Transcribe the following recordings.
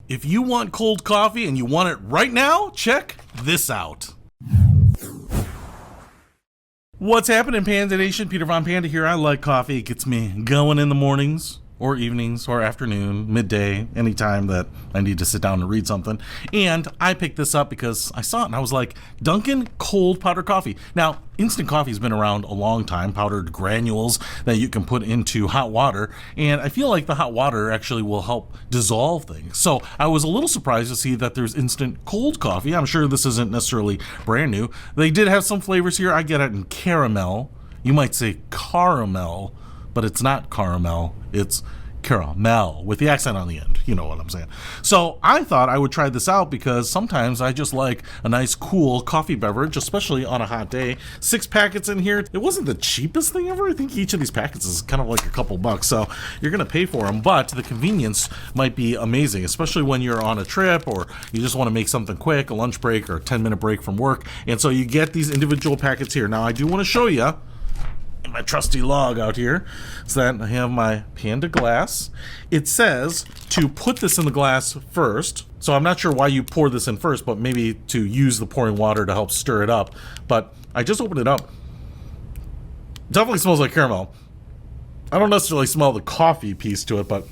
If you want cold coffee and you want it right now, check this out. What's happening, Panda Nation? Peter Von Panda here. I like coffee. It gets me going in the mornings or evenings or afternoon, midday, anytime that I need to sit down and read something. And I picked this up because I saw it and I was like, Dunkin Cold Powdered Coffee. Now, instant coffee has been around a long time, powdered granules that you can put into hot water. And I feel like the hot water actually will help dissolve things. So I was a little surprised to see that there's instant cold coffee. I'm sure this isn't necessarily brand new. They did have some flavors here. I get it in caramel. You might say caramel, but it's not caramel, it's caramel with the accent on the end. You know what I'm saying. So I thought I would try this out because sometimes I just like a nice cool coffee beverage, especially on a hot day. 6 packets in here. It wasn't the cheapest thing ever. I think each of these packets is kind of like a couple bucks, so you're gonna pay for them, but the convenience might be amazing, especially when you're on a trip or you just want to make something quick, a lunch break or a 10-minute break from work. And so you get these individual packets here. Now I do want to show you my trusty log out here so that I have my Panda glass. It says to put this in the glass first, so I'm not sure why you pour this in first, but maybe to use the pouring water to help stir it up. But I just opened it up. It definitely smells like caramel. I don't necessarily smell the coffee piece to it, but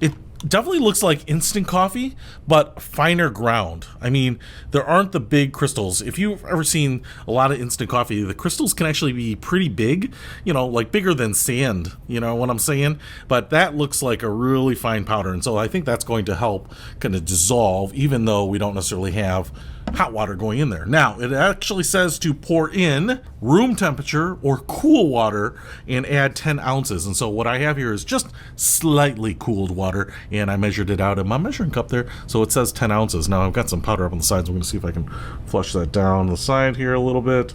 it definitely looks like instant coffee, but finer ground. I mean, there aren't the big crystals. If you've ever seen a lot of instant coffee, the crystals can actually be pretty big, you know, like bigger than sand, you know what I'm saying? But that looks like a really fine powder, and so I think that's going to help kind of dissolve, even though we don't necessarily have hot water going in there. Now, it actually says to pour in room temperature or cool water and add 10 ounces. And so what I have here is just slightly cooled water, and I measured it out in my measuring cup there. So it says 10 ounces. Now I've got some powder up on the sides. I'm going to see if I can flush that down the side here a little bit.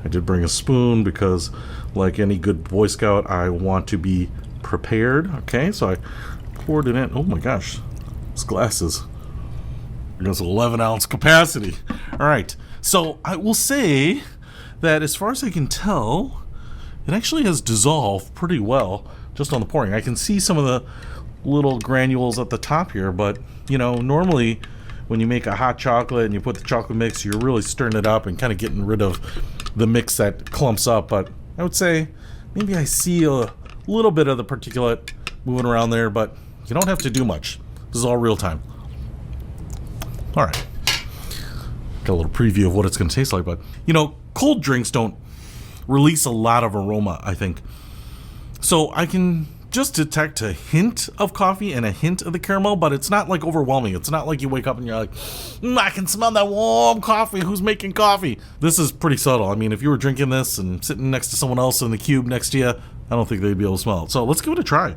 I did bring a spoon because, like any good Boy Scout, I want to be prepared. Okay, so I poured it in. Oh my gosh, this glass is, it goes 11-ounce capacity. All right, so I will say that as far as I can tell, it actually has dissolved pretty well just on the pouring. I can see some of the little granules at the top here, but you know, normally when you make a hot chocolate and you put the chocolate mix, you're really stirring it up and kind of getting rid of the mix that clumps up. But I would say maybe I see a little bit of the particulate moving around there, but you don't have to do much. This is all real time. All right, got a little preview of what it's going to taste like, but you know, cold drinks don't release a lot of aroma, I think. So I can just detect a hint of coffee and a hint of the caramel, but it's not like overwhelming. It's not like you wake up and you're like, I can smell that warm coffee. Who's making coffee? This is pretty subtle. I mean, if you were drinking this and sitting next to someone else in the cube next to you, I don't think they'd be able to smell it. So let's give it a try.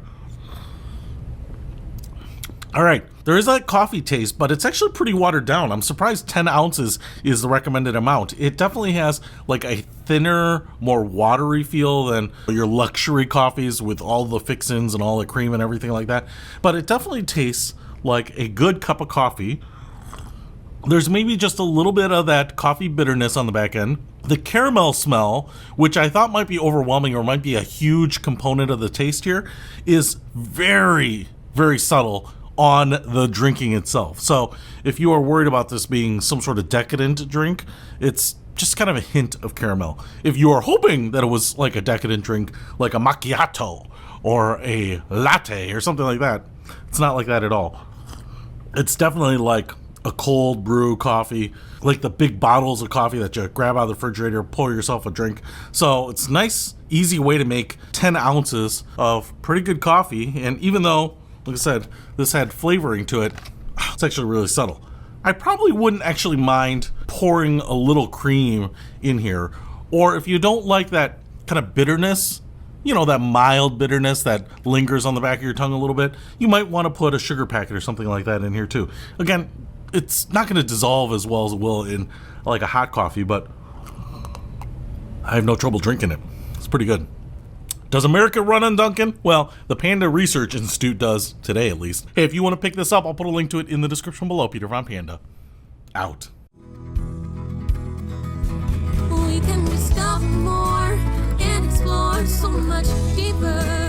All right, there is that coffee taste, but it's actually pretty watered down. I'm surprised 10 ounces is the recommended amount. It definitely has like a thinner, more watery feel than your luxury coffees with all the fixins and all the cream and everything like that. But it definitely tastes like a good cup of coffee. There's maybe just a little bit of that coffee bitterness on the back end. The caramel smell, which I thought might be overwhelming or might be a huge component of the taste here, is very, very subtle on the drinking itself. So if you are worried about this being some sort of decadent drink, it's just kind of a hint of caramel. If you are hoping that it was like a decadent drink, like a macchiato or a latte or something like that, it's not like that at all. It's definitely like a cold brew coffee, like the big bottles of coffee that you grab out of the refrigerator, pour yourself a drink. So it's a nice, easy way to make 10 ounces of pretty good coffee. And even though, like I said, this had flavoring to it, it's actually really subtle. I probably wouldn't actually mind pouring a little cream in here. Or if you don't like that kind of bitterness, you know, that mild bitterness that lingers on the back of your tongue a little bit, you might want to put a sugar packet or something like that in here too. Again, it's not going to dissolve as well as it will in like a hot coffee, but I have no trouble drinking it. It's pretty good. Does America run on Dunkin'? Well, the Panda Research Institute does, today at least. Hey, if you want to pick this up, I'll put a link to it in the description below. Peter Von Panda, out. We can discover more and explore so much deeper.